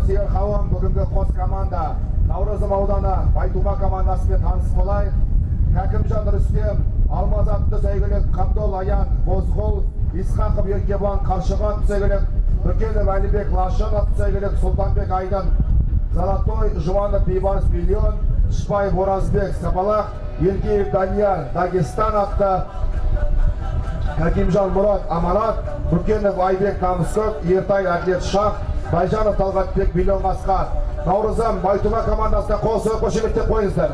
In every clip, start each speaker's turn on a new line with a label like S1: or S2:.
S1: Жансүйер қауым, бүгінгі қос команда Наурызым ауданы Байтума командасымен таныс болайық. Кәкімжан Рүстем, Алмазатты Сәйгілік, Қабдол Аян, Бозғол, Исқақов Еркебан, Қаршыға Сәйгілік, Бүкенов Әлібек, Лашынов Сәйгілік, Сұлтанбек Айдан, Золотой, Жуанов Бейбарыс Миллион, Шпаев Оразбек, Сапалақ, Елкеев Данияр, Дагестан атты, Кәкімжан Мұрат Аманат, Бүкенов Айбек Намыскөк, Ертай Әділет Шақ, Байжанов Талғатбек Миллион Асқар. Наурызым Байтума командасына қол соғып қошеметтеп қойыңыздар.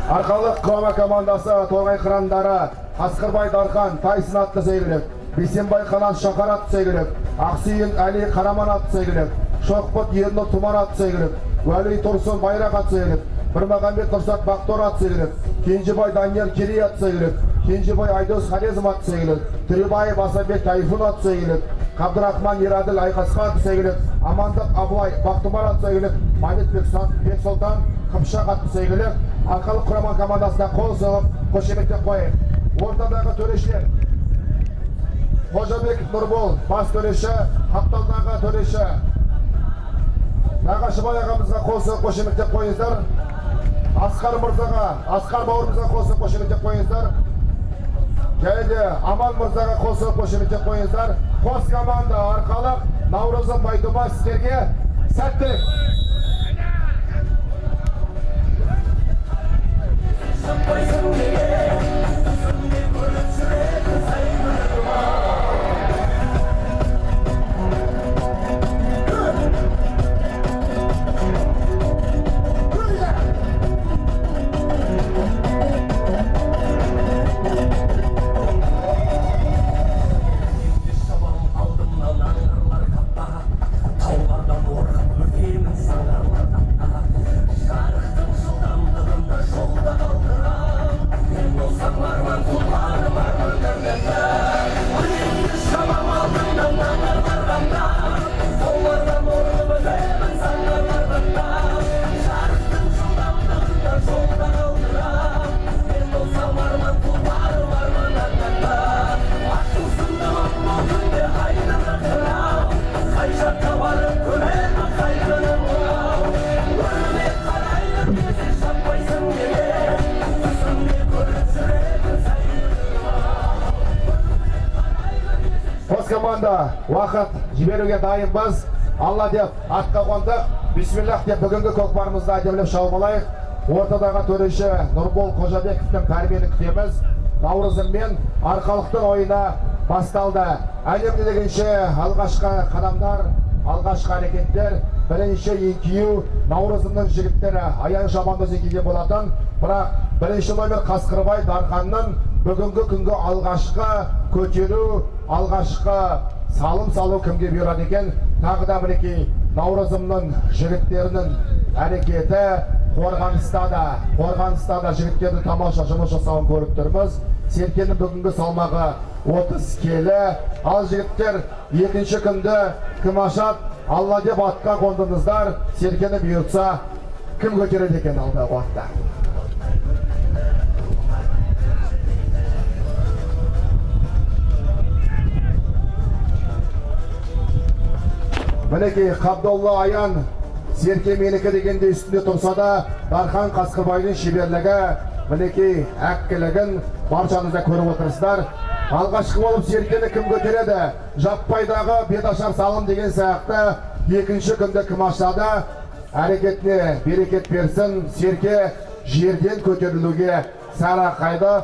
S1: Арқалық құрама командасы Торғай қырандары Асқырбай Дархан, Тайсын атты Сәйгілік, Бейсенбай Қанат Шақар атты Сәйгілік, Ақсүйін Әли Қараман атты Сәйгілік, Шоқпыт Ерні Тұмар атты Сәйгілік, Уәли Тұрсын Байрақ атты Сәйгілік, Бірмағамбет Тұрсат Бақтор атты Сәйгілік, Кенжібай Данияр Кери атты Сәйгілік, Кенжібай Айдос Халезім атты Сәйгілік, Түребаев Асабек Тайфун атты Сәйгілік, Қабдырахман Ераділ Айқасқа атты Сәйгілік, Амандық Абылай Бақтымар атты Сәйгілік, Майнет Бексұлтан Қыпшақ атты Сәйгілік. Арқалық құрама командасына қол соғып қошеметтеп қойып. Ортадағы төрешілер Қожабек Нұрбол, бас төреші, Қапталдағы төреші Нағашыбай ағамызға қол соғып қошеметтеп қойыңыздар. Асқар мырзаға, Асқар бауырымызға қол соғып қошеметтеп қойыңыздар. Және де Аман мырзаға қол соғып қошеметтеп қойыңыздар. Қос команда Арқалық, Наурызым Байтума сіздерге сәттілік. Команда уақыт жіберуге дайынбыз. Алла деп атқа қондық. Бисмиллах деп бүгінгі көкпарымызды әдемілеп шауып алайық. Ортадағы төреші Нұрбол Қожабековтың тәрбиелін күтеміз. Наурызыммен Арқалықтың ойына басталды. Әлемде дегенше алғашқы қадамдар, алғашқы әрекеттер, бірінші еңкею Наурызымның жігіттері Аян Жамандоз еңкейген болатын. Бірақ бірінші номер Қасқырбай Дарханның бүгінгі күнгі алғашқы көтеру, алғашқы салым салу кімге бұйырады екен? Тағы да мінекей Наурызымның жігіттерінің әрекеті Қорғаныста да жігіттердің тамаша жұмыс жасауын көріп тұрмыз. Серкенің бүгінгі салмағы 30 келі. Ал жігіттер екінші күнді кім ашады? Алла деп атқа қондыңыздар. Серкені бұйыртса кім көтереді екен алдағы уақытта? Мінекей Қабдолла Аян Серке менікі дегенде үстінде тұрса да, Дархан Қасқырбайдың шеберлігі, мінекей әккілігін баршаңызда көріп отырсыздар. Алғашқы болып Серкені кім көтереді? Жаппайдағы беташар салым деген сияқты екінші күнді кім ашады? Әрекетіне берекет берсін. Серке жерден көтерілуге сара қайды.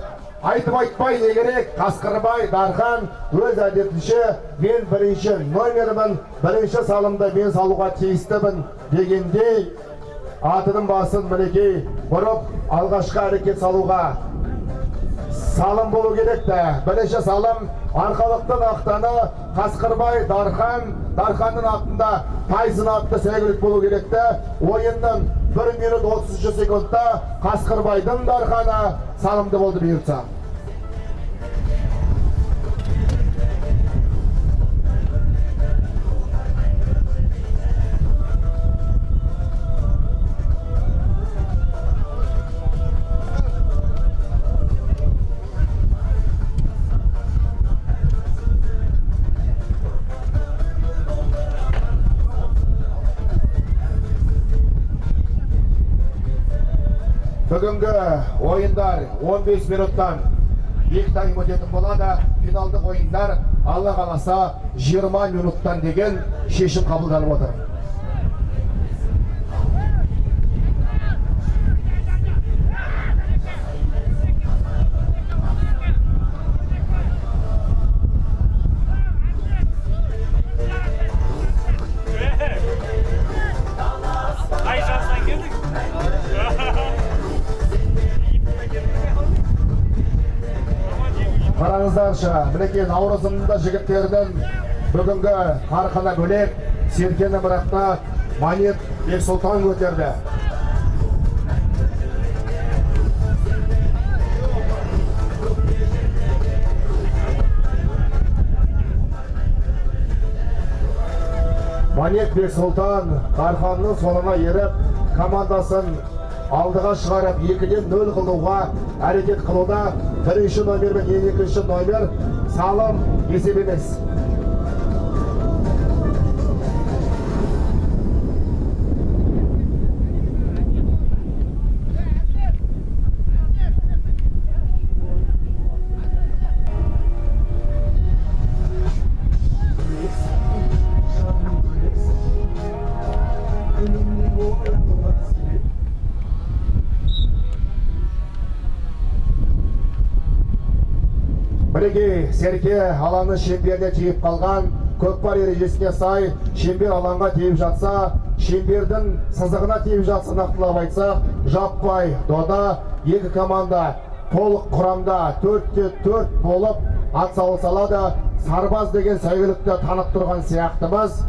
S1: Айтып айтпай не керек? Қасқырбай Дархан өз әдетінше мен бірінші номермін, бірінші салымды мен салуға тиістімін дегендей атының басын мінекей бұрып алғашқы әрекет салуға салым болу керекті. Бірінші салым Арқалықтың ақтаны Қасқырбай Дархан, Дарханның атында Тайсын атты Сәйгілік болу керекті. Ойынның 1 минут 33 секундта Қасқырбайдың Дарханы салымды болды бұйыртса. Бүгінгі ойындар 15 минуттан 2 тайм өтетін болады. Финалдық ойындар Алла қаласа 20 минуттан деген шешім қабылданып отыр. Қараңыздаршы, мінекей Наурызымда жігіттердің бүгінгі қарқына бөлек серкені бірақта Манет Бексұлтан көтерді. Манет Бексұлтан қарқанның соңына еріп, командасын алдыға шығарып 2-0 қылуға әрекет қылуда. Бірінші номер мен екінші номер салым есеп емес. Бірге серке алаңы шеңберіне тиіп қалған, көкпар ережесіне сай шеңбер алаңға тиіп жатса, шеңбердің сызығына тиіп жатса, нақтылап айтсақ, жаппай дода екі команда толық құрамда 4-4 болып атсалысалады. Сарбаз деген сәйгүлікті танып тұрған сияқтымыз.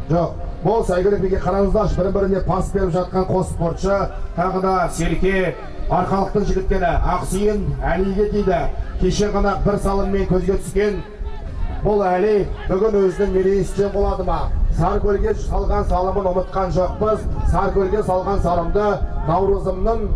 S1: Жоқ, бұл сәйгүлікке қараңыздаршы, бір-біріне пас беріп жатқан қос спортшы. Тағы да серке арқалықтың жігіттері Ақсүйін Әлиге тиді. Кеше ғана бір салыммен көзге түскен бұл Әли бүгін өзінің мерейістен болады ма? Саркөлге салған салымын ұмытқан жоқпыз. Саркөлге салған салымды Наурызымның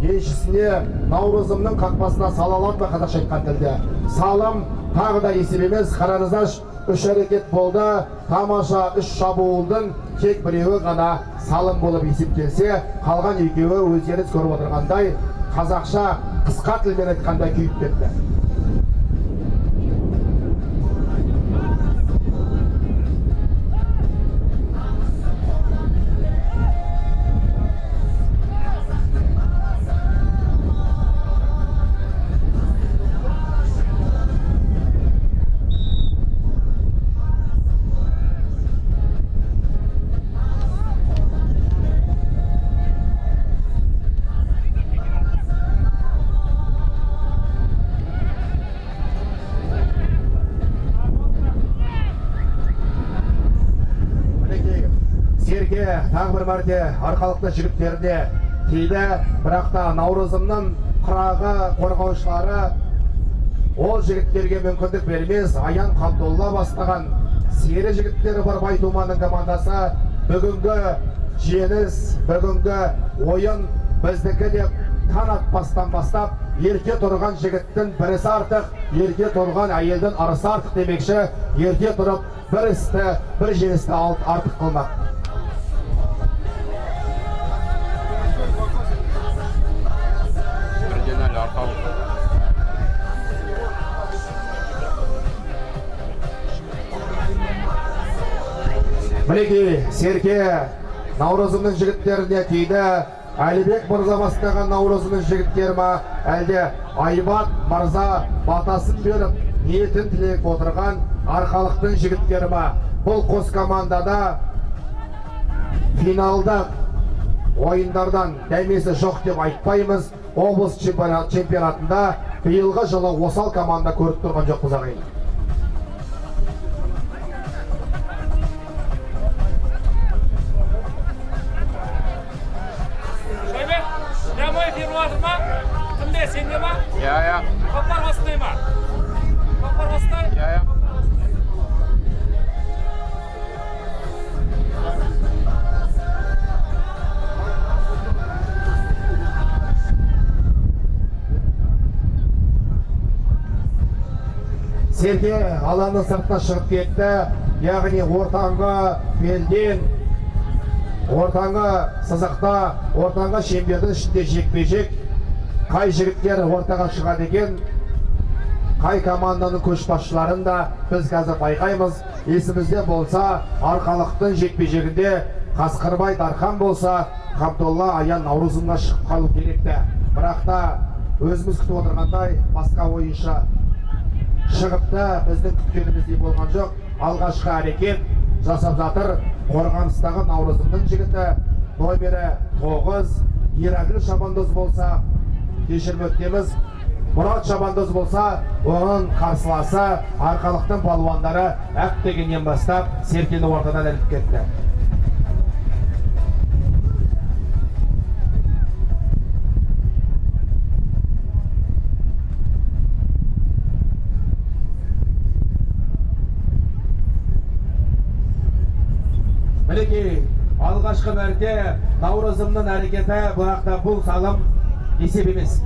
S1: еншісіне, Наурызымның қақпасына сала алады ма қазақша айтқан тілде? Салым тағы да есеп емес. Қараңыздаршы, 3 әрекет болды. Тамаша 3 шабуылдың тек біреуі ғана салым болып есептелсе, қалған екеуі өздеріңіз көріп отырғандай қазақша қысқа тілмен айтқанда күйіп кетті. Тағы бір мәрте арқалықты жігіттеріне тиді, бірақта Наурызымның қырағы қорғаушылары ол жігіттерге мүмкіндік бермес. Аян Қабдолла бастаған сері жігіттері бар Байтуманның командасы бүгінгі жеңіс, бүгінгі ойын біздікі деп таң атпастан бастап, ерте тұрған жігіттің бірісі артық, ерте тұрған әйелдің арысы артық демекші, ерте тұрып бір істі, бір жеңісті артық қылмақ. Мінекей серке Наурызымның жігіттеріне тиді. Әлібек мырза бастаған Наурызымның жігіттері ма, әлде Айбат мырза батасын беріп ниетін тілеп отырған арқалықтың жігіттері ма? Бұл қос командада финалда ойындардан дәмесі жоқ деп айтпаймыз. Облыс чемпионатында биылғы жылы осал команда көріп тұрған жоқпыз ағайын.
S2: Sende mi? Ya. Kopar hastayım ha. Kopar hastayım. Ya.
S1: Serke alanın sırtına шығып кетті. Яғни ортаңғы белден ортаңғы сызықта, ортаңғы шеңбердің ішінде жекпе-жек қай жігіттер ортаға шығады екен, қай команданың көшбасшыларын да біз қазір байқаймыз. Есімізде болса, арқалықтың жекпе-жегінде Қасқырбай Дархан болса, Қабдолла Аян Наурызымға шығып қалу керекті. Бірақ та өзіміз күтіп отырғандай басқа ойыншы шығыпты, біздің күткеніміздей болған жоқ. Алғашқы әрекет жасап жатыр Қорғаныстағы Наурызымның жігіті номері 9 Ерәділ Шабандоз болса, кешірім өтінеміз, Мұрат Шабандоз болса, оның қарсыласы арқалықтың палуандары әптегеннен бастап Серкені ортадан іліп кетті. Мінекей, алғашқы мәрте Наурызымның әрекеті, бұлақта бұл салым есеп емес.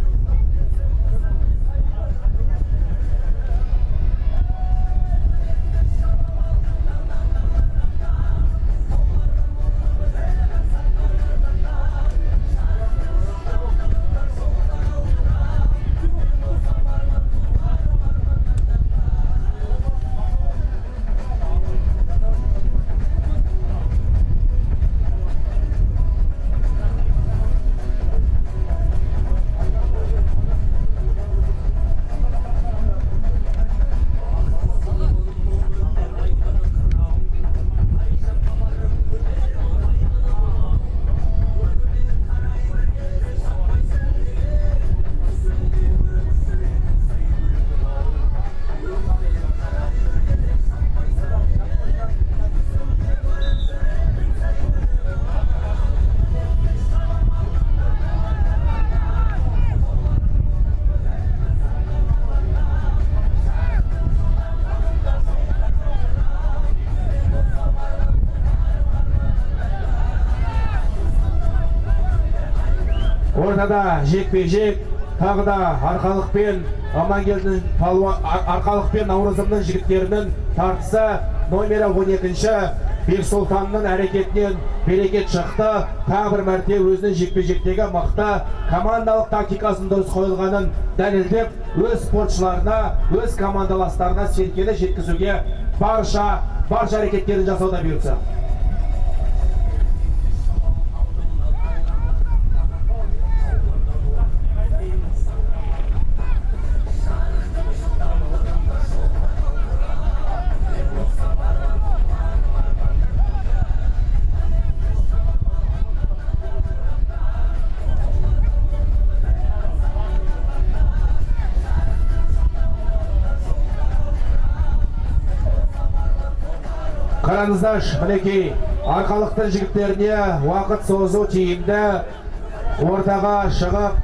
S1: Ортада жекпе-жек, тағы да арқалықпен Амангелдің арқалықпен Наурызымның жігіттерінің тартысы номері 12-ші Бексұлтанның әрекетінен берекет шықты. Тағы бір мәрте өзінің жекпе-жектегі мықты командалық тактикасын дұрыс қойылғанын дәлелдеп, өз спортшыларына, өз командаластарына Серкені жеткізуге барша әрекеттерін жасауда бұйыртса. Қараңыздар, мінекей, арқалықтың жігіттеріне уақыт созу тиімді, ортаға шығып,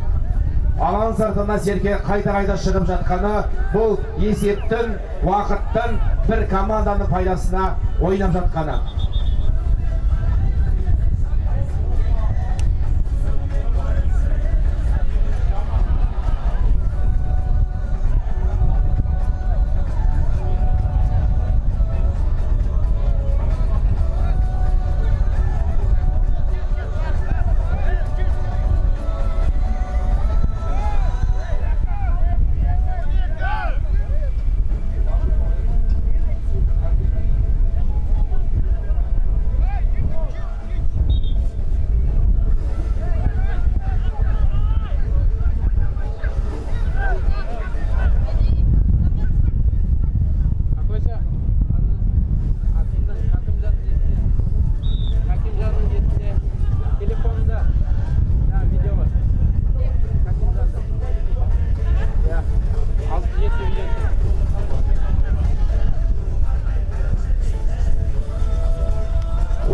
S1: алаң сыртына Серке қайта-қайта шығып жатқаны, бұл есептің, уақыттың бір команданың пайдасына ойнап жатқаны.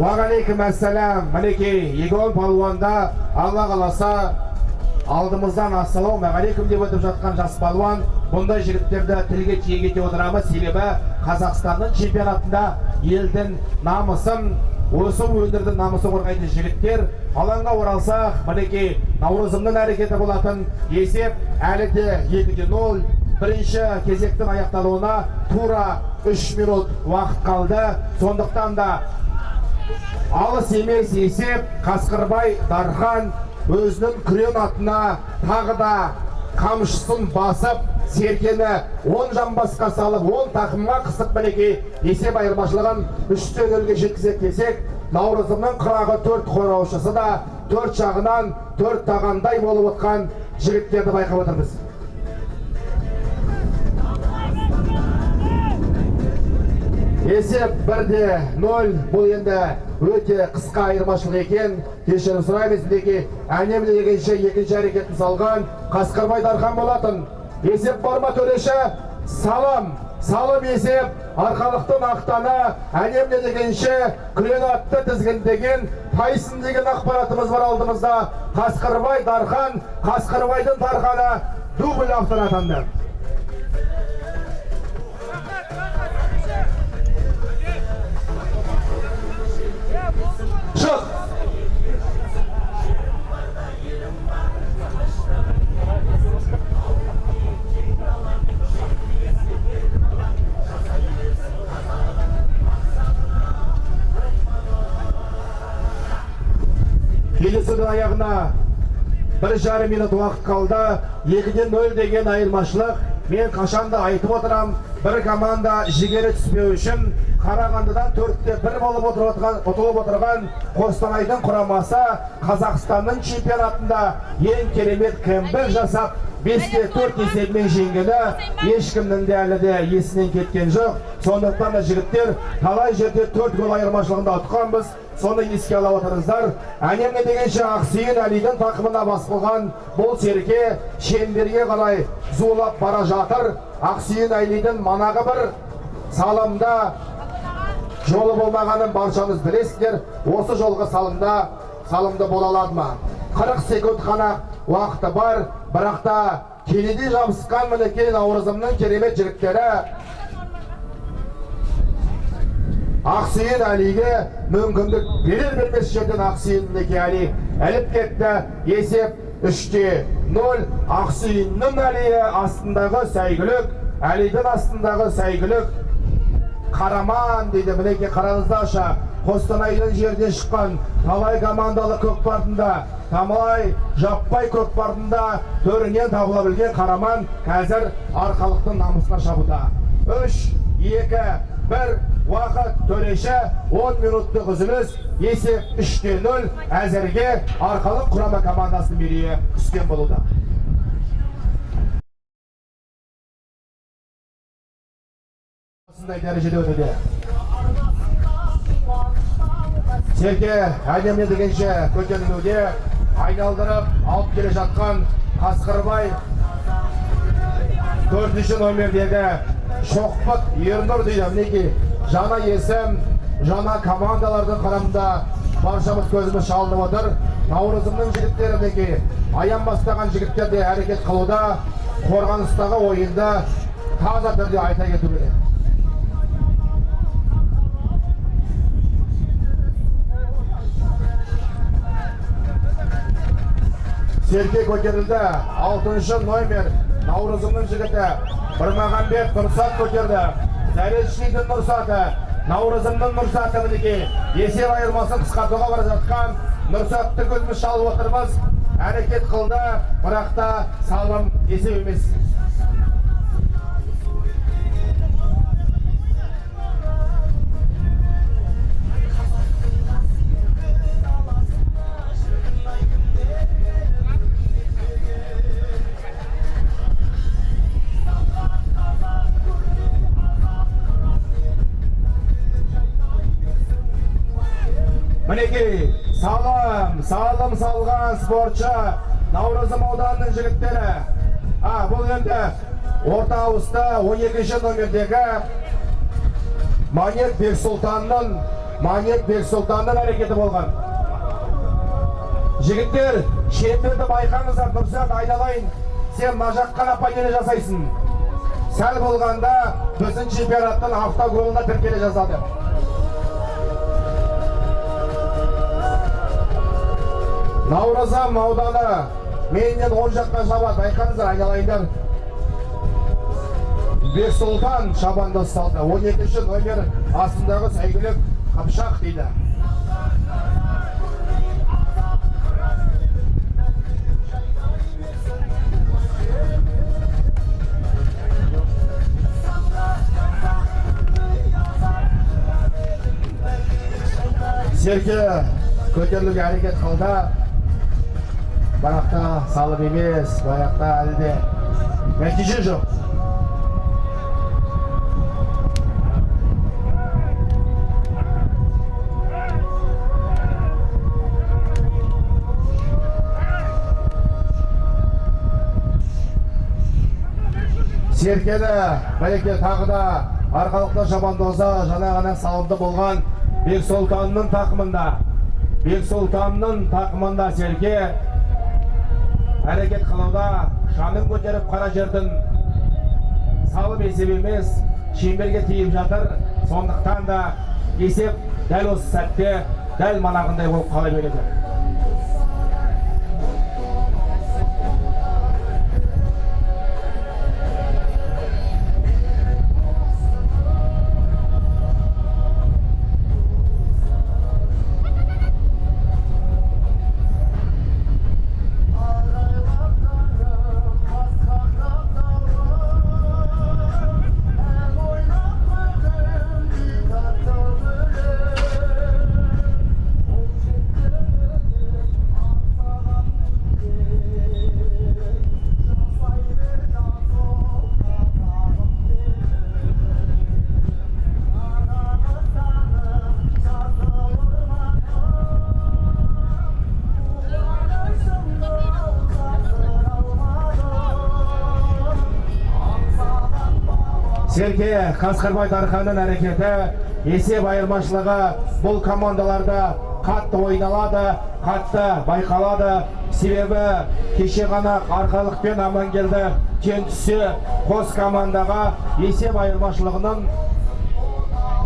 S1: Уағалейкум әссәләм. Мінекей, Егол палуанда Алла қаласа алдымыздан ассалаумағалейкум деп өтіп жатқан жас палуан. Бұндай жігіттерді тілге тиек ете отырамыз, себебі Қазақстанның чемпионатында елдің намысын, осы өңірдің намысын қорғайтын жігіттер. Алаңға оралсақ, мінекей, Наурызымның әрекеті болатын, есеп әлі де 2-0. Бірінші кезектің аяқталуына тура 3 минут уақыт қалды. Сондықтан да Алыс емес есеп, Қасқырбай Дархан өзінің күрен атына тағы да қамшысын басып, Серкені 10 жамбасқа салып, 10 тақымға қысып мінекей есеп айырмашылығын 3-0-ге жеткізіп келсек, Наурызымның қырағы 4 қораушысы да 4 жағынан 4 тағандай болып отқан жігіттерді байқап отырмыз. Есеп 1-0, бұл енді өте қысқа айырмашылық екен. Кешірім сұраймыз, мінекей әнемді дегенше екінші әрекетін салған Қасқырбай Дархан болатын. Есеп бар ма төреші? Салым есеп, арқалықтың ақтаны әнемді дегенше күрен атты тізгіндеген Тайсын деген ақпаратымыз бар алдымызда. Қасқырбай Дархан, Қасқырбайдың Дарханы дубль автор атанды. Шық! Келесінің аяғына 1,5 минут уақыт қалды. 2-0 деген айырмашылық. Мен қашанда айтып отырам, бір команда жігері түспеу үшін Қарағандыдан 4-1 болып ұтылып отырған Қостанайдың құрамасы Қазақстанның чемпионатында ең керемет кембік жасап 5-4 есебімен жеңгені ешкімнің де әлі де есінен кеткен жоқ. Сондықтан да жігіттер талай жерде 4 гол айырмашылығында ұтқанбыз. Соны еске ала отырыңыздар. Әнемді дегенше Ақсүйін Әлидің тақымына басылған бұл серке шеңберге қарай зулап бара жатыр. Ақсүйін Әлидің манағы бір салымда жолы болмағанын баршаңыз білесіздер. Осы жолғы салымда бола алады ма? 40 секунд қана уақыты бар, бірақ та келеде жабысқан мінекей Наурызымның керемет жігіттері Ақсүйін Әлиге мүмкіндік берер-бермес жерден Ақсүйін мінекей Әли әліп кетті. Есеп 3-0. Ақсүйіннің Әлиі астындағы сәйгүлік, Әлидің астындағы сәйгүлік Қараман дейді. Мінекей қараңыздаршы, Қостанайдың жерден шыққан талай командалы көкпардың талай жаппай көкпардың төрінен табыла білген Қараман қазір арқалықтың намысына шабуда. 3-2-1 уақыт төреші 10 минуттық үзіліс. Есеп 3-0. Әзірге арқалық құрама командасының мерейі үстем болуда. Осындай дәрежеде өтуде. Серке әдемі дегенше көтерілуде, айналдырып алып келе жатқан Қасқырбай 4-ші номердегі Шоқпыт Ернұр дейді. Мінекей жаңа есім, жаңа командалардың қарамында баршамыз көзіміз шалынып отыр. Наурызымның жігіттері мінекей аян бастаған жігіттерде әрекет қылуда, қорғаныстағы ойында таза түрде айта кету керек. Серке көтерілді. 6-шы номер Наурызымның жігіті Бірмағамбет Нұрсат көтерді. Зәрешшидің Нұрсаты, Наурызымның Нұрсаты мінекей есеп айырмасын қысқартуға бара жатқан Нұрсатты көзіміз шалып отырмыз. Әрекет қылды, бірақ та салым есеп емес. Мінекей салым салған спортшы Наурызым ауданының жігіттері. Бұл енді орта ауысты 12-ші номердегі Манет Бексұлтанның әрекеті болған. Жігіттер, шеттерді байқаңыздар. Нұрсат, айналайын, сен мажаққан апайнені жасайсың. Сәл болғанда біздің чемпионаттың автоголына тіркеле жазады. Наурызым ауданы менен 10 жаққа шабады. Байқаңыздар, айналайындар. Бексұлтан шабанды ұсталды. 12-ші номер астындағы сәйгүлік Қапшақ дейді. Serke ko'tarilishga harakat qildi. Bayaqda salib emas, bayaqda alde natija yo'q. Serkede belki tağda arkalıkta şabandoza жаңа salımda болған Bek Sultan'ın takımında Serke hareket kılуда şanın көтеріп қара жердің салып есеп емес шеңберге тиіп жатыр. Сондықтан да есеп дәл осы сәтте дәл манағындай болып қала береді. Serke Қасқырбай Дарханның әрекеті есеп айырмашылығы бұл командаларда қатты ойналады, қатты байқалады. Себебі кеше ғана Арқалықпен Амангелді тең түссе қос командаға есеп айырмашылығының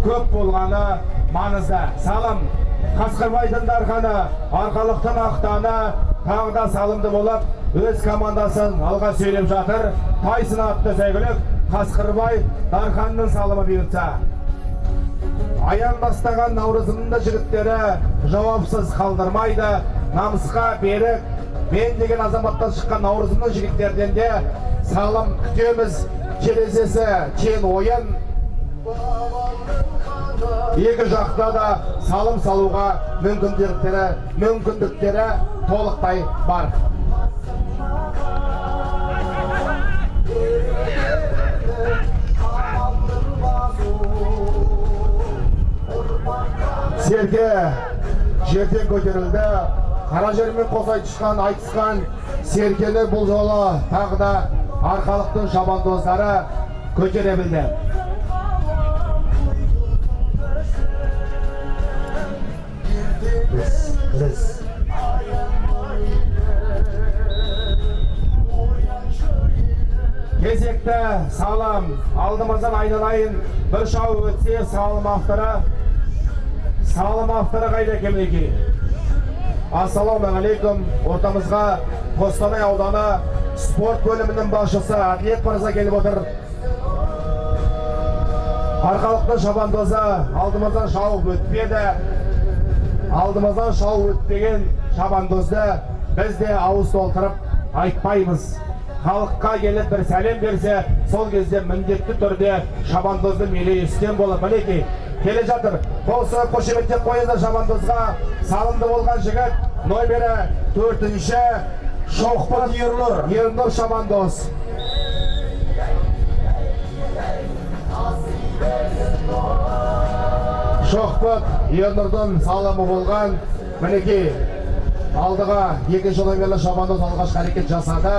S1: көп болғаны маңызды. Салым Қасқырбайдың Дарханы, Арқалықтың Ақтаны тағда салымды болып, өз командасын алға сөйлеп жатыр. Тайсын атты сәйгілік Қасқырбай Дарханның салымы бұйыртса. Аян бастаған Наурызымның да жігіттері жауапсыз қалдырмайды. Намысқа берік, мен деген азаматтан шыққан Наурызымның жігіттерден де салым күтеміз. Келесесі тең ойын. Екі жақта да салым салуға мүмкіндіктері толықтай бар. Serke жерден көтерілді. Қара жермен қоса айтысқан Серкені бұл жолы тағы да Арқалықтың шабандоздары көтере білді. Кезекті салым алдымыздан айналайын. Bir шау өтсе салым авторы қайда кемеке? Ассалаумағалейкум. Ортамызға Қостанай ауданы спорт бөлімінің басшысы Әділет мырза келіп отыр. Арқалықтың шабандозы алдымыздан шауып өтпеді. Алдымыздан шауып өтпеген шабандозды біз де ауыз толтырып айтпаймыз. Халыққа келіп бір сәлем берсе, сол кезде міндетті түрде шабандозды мерейі үстем болып мінекей келе жатыр. Қосып қошеметтеп қойыңыздар шабандозға. Салымды болған жігіт номері 4-ші Шоқпыт Ернұр шабандоз. Шоқпыт Ернұрдың салымы болған. Мінекей алдыға 2-ші номерлі шабандоз алғашқы әрекет жасады.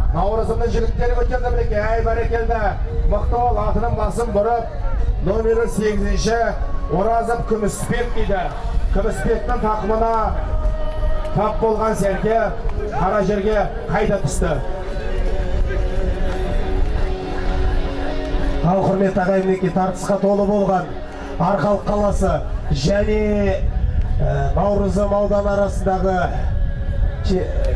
S1: Наурызымның жігіттері көтерді мінекей. Әй бәрекелді. Мықты ол атының басын бұрып. Номері 8-ші Оразов Күміспек дейді. Күміспектің тақымына тап болған Серке қара жерге қайта түсті.
S3: Ал құрметті ағайын, тартысқа толы болған Арқалық қаласы және Наурызым ауданы арасындағы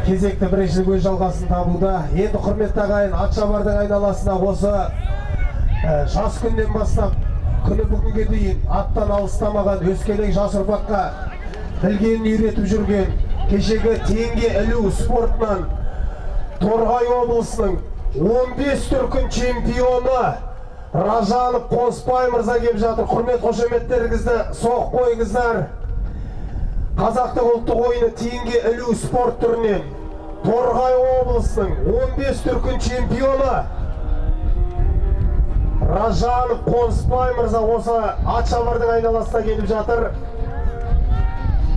S3: кезекті біріншілік өз жалғасын табуда. Енді құрметті ағайын, Атшабардың айналасына осы жас күннен бастап күні бүгінге дейін аттан алыстамаған өскелең жас ұрпаққа білгенін үйретіп жүрген кешегі теңге ілу спортынан Торғай облысының 15 дүркін чемпионы Ражанов Қоспай мырза келіп жатыр. Құрмет қошеметтеріңізді соқ қойыңыздар. Қазақтың ұлттық ойыны теңге ілу спорт түрінен Торғай облысының 15 дүркін чемпионы Ражанов Қоспай мырза осы Атшабардың айналасына келіп жатыр.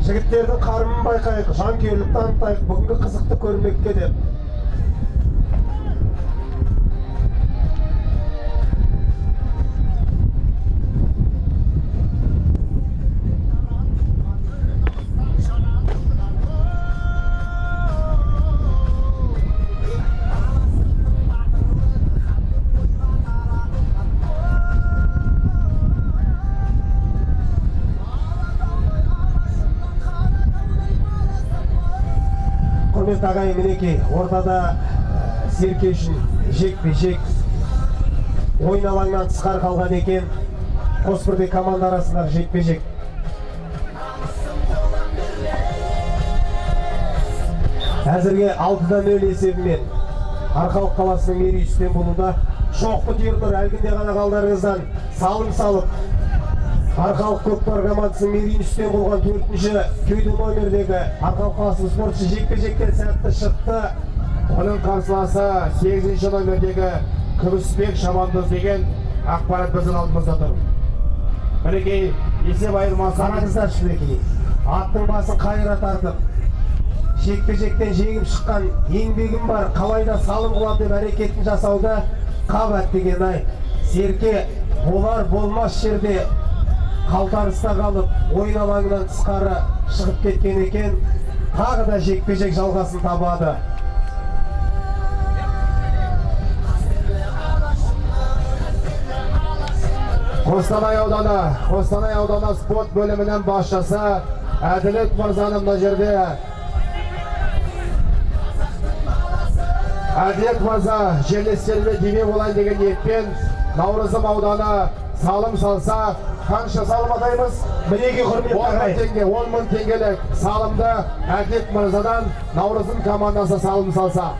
S3: Жігіттердің қарымын байқайық, жанкүйерлік танытайық, бүгінгі қызықты көрмекке деп. Құрмет ағайын, мінекей ортада Серке үшін жекпе-жек ойын алаңынан тысқары қалған екен. Қос бірдей команда арасындағы жекпе-жек. Әзірге 6-0 есебімен Арқалық қаласының мері үстем болуда. Шоқпы Түйірнұр әлгінде ғана қалдарыңыздан салым салып, Арқалық көкпар командасының мерейін үстем болған 4-ші кеуде номердегі Арқалық қаласының спортшы жекпе-жектен сәтті шықты.
S1: Оның қарсыласы 8-ші номердегі Күмісбек Шабандоз деген ақпарат біздің алдымызда тұр. Мінекей, есеп айырмасы.
S3: Қараңыздар мінекей, аттың басын қайыра тартып, жекпе-жектен жеңіп шыққан еңбегім бар, қалайда салым қылам деп әрекетін жасауда қабат деген ай. Серке болар болмас жерде қалтарыста қалып, ойын алаңынан тысқары шығып кеткен екен. Тағы да жекпе-жек жалғасын табады.
S1: Қостанай ауданы спорт бөлімінің басшысы Әділет мырзаны мына жерде. Әділет мырза жерлестеріме деме болайын деген ниетпен Наурызым ауданы салым салса, қанша салым атаймыз?
S3: Мінеге құрмет ағай.
S1: 10 мың теңгелік салымды Әділет мырзадан Наурызым командасы салым салса.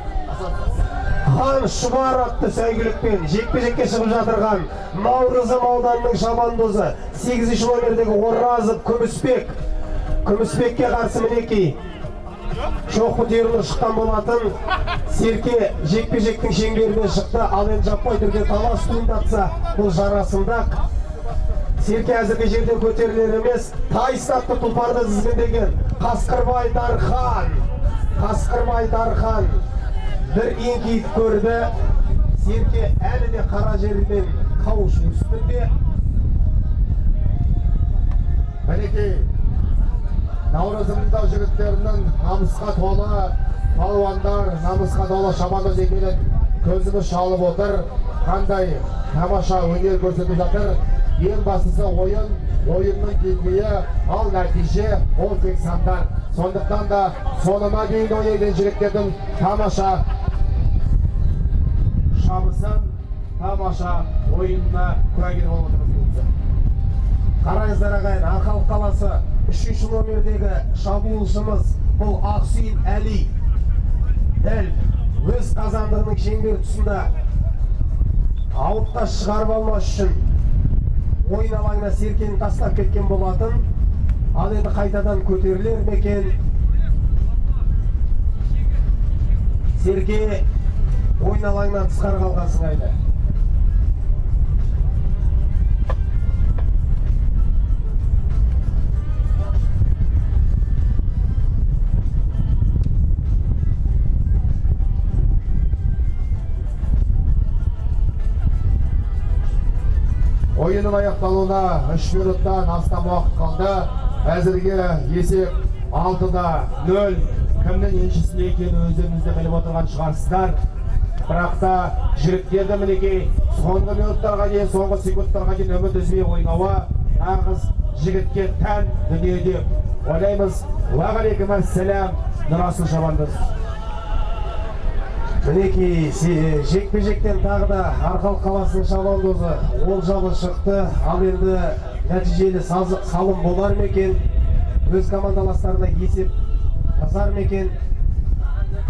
S3: Хан Шұбар атты сәйгілікпен жекпе-жекке шығып жатырған Наурызым ауданының шабандозы 8-ші номердегі Оразов Күмісбекке қарсы мінекей Шоқпы Түйірнұр шыққан болатын. Серке жекпе-жектің шеңберінен шықты, ал енді жаппай түрде талас туындатса бұл жарасымдақ. Серке әзірге жерден көтерілер емес, тайыстапты тұлпарды тізгіндеген Қасқырбай Дархан бір еңкейіп көрді. Серке әлі де қара жерден қауыш үстінде.
S1: Мінекей, Наурызымда жігіттерінің намысқа толы палуандар, намысқа толы шабандоз екенін көзіміз шалып отыр. Қандай тамаша өнер көрсетіп жатыр. Ең бастысы ойынның деңгейі, ал нәтиже ол тек сандар. Сондықтан да соңына дейін ойнайтын жігіттердің тамаша шабысын, тамаша ойынына куәгер болып отырмыз.
S3: Қараңыздар ағайын, Арқалық қаласы 3-ші номердегі шабуылшымыз бұл Ақсүйін Әли. Дәл өз қазандығының шеңбер тұсында ауытқа шығарып алмас үшін ойын алаңына Серкені тастап кеткен болатын. Ал енді қайтадан көтерілер мекен. Серке ойын алаңынан тысқары қалған сыңайлы.
S1: Ойынның аяқталуына 3 минуттан астам уақыт қалды. Әзірге есеп 6-0. Кімнің еншісінде екенін өздеріңізде біліп отырған шығарсыздар. Бірақ та жігіттерді мінекей соңғы минуттарға дейін, соңғы секундтарға дейін үміт үзбей ойнауы нағыз жігітке тән дүние деп ойлаймыз. Уағалейкум ассалам, Нұрасыл Шабандоз.
S3: Мінекей жекпе-жектен тағы да Арқалық қаласының шабандозы олжалы шықты. Ал енді нәтижелі салым болар ма екен? Өз командаластарына есеп жазар ма екен?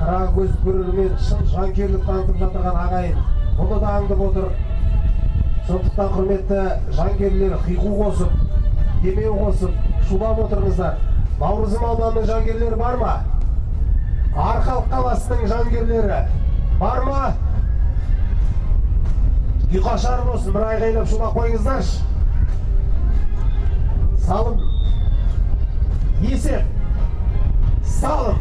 S3: Қырағы көз көрермен шын жанкүйерлік танытып жатырған ағайын бұны да аңдып отыр. Сондықтан құрметті жанкүйерлер қиқу қосып, демеу қосып, шулап отырыңыздар. Наурызым ауданының жанкүйерлері бар ма? Арқалық қаласының жанкүйерлері бар ма? Ұйқашар болсын, бір айғайлап шулап қойыңыздаршы. Салым, есеп, салым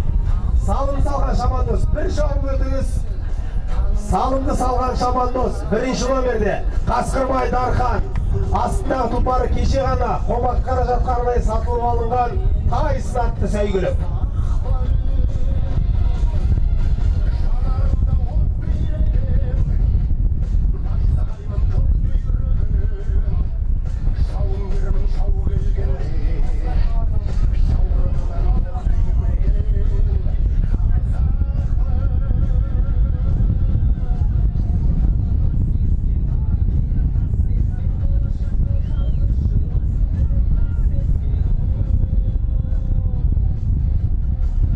S3: салған шабандоз, бір шауып өтіңіз. Салымды салған шабандоз, бірінші номерде Қасқырбай Дархан. Астындағы тұлпары кеше ғана қомақ қаражатқа арнайы сатылып алынған тай сынатты сәйгүлік.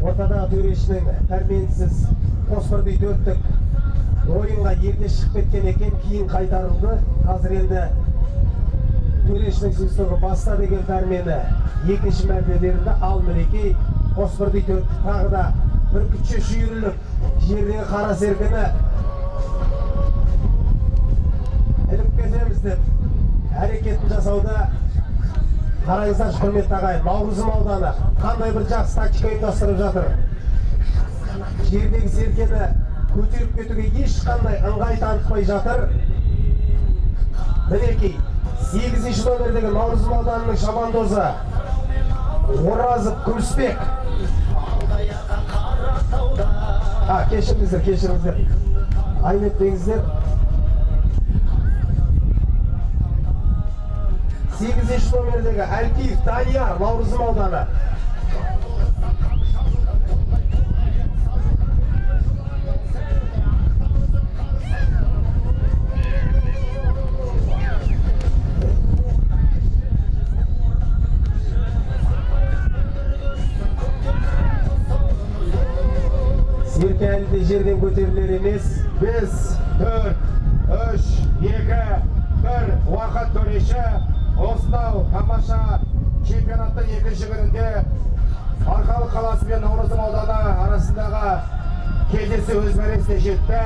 S3: Ортада төрешінің пәрменсіз қосбірдей төрттік ойынға ерте шығып кеткен екен, кейін қайтарылды. Қазір енді төрешінің сөздігі баста деген пәрмені екінші мәрте берілді. Ал мінекей қосбірдей төрттік тағы да бір күтше шүйіріліп, жердегі қара серкіні іліп кетеміз деп әрекетін жасауда. Қараңыздар құрметті ағайын, Наурызым ауданы қандай бір жақсы тактика ұйымдастырып жатыр. Жердегі серкені көтеріп кетуге ешқандай ыңғай танытпай жатыр. Мінекей 8-ші номердегі Наурызым ауданының шабандозы Оразов Күлісбек. Кешіріңіздер. Айнеттеңіздер. 8-ші номердегі Әлкиев Данияр, Наурызым ауданы. Серке әлі де жерден көтерілер емес.
S1: 5, 4, 3, 2, 1 уақыт төреші. Осынау тамаша чемпионаттың екінші күнінде Арқалық қаласы мен Наурызым ауданы арасындағы кездесу өз мәресіне жетті.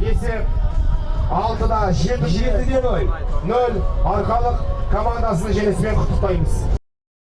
S1: Есеп 6-да 7-0 Арқалық командасының жеңісімен құттықтаймыз.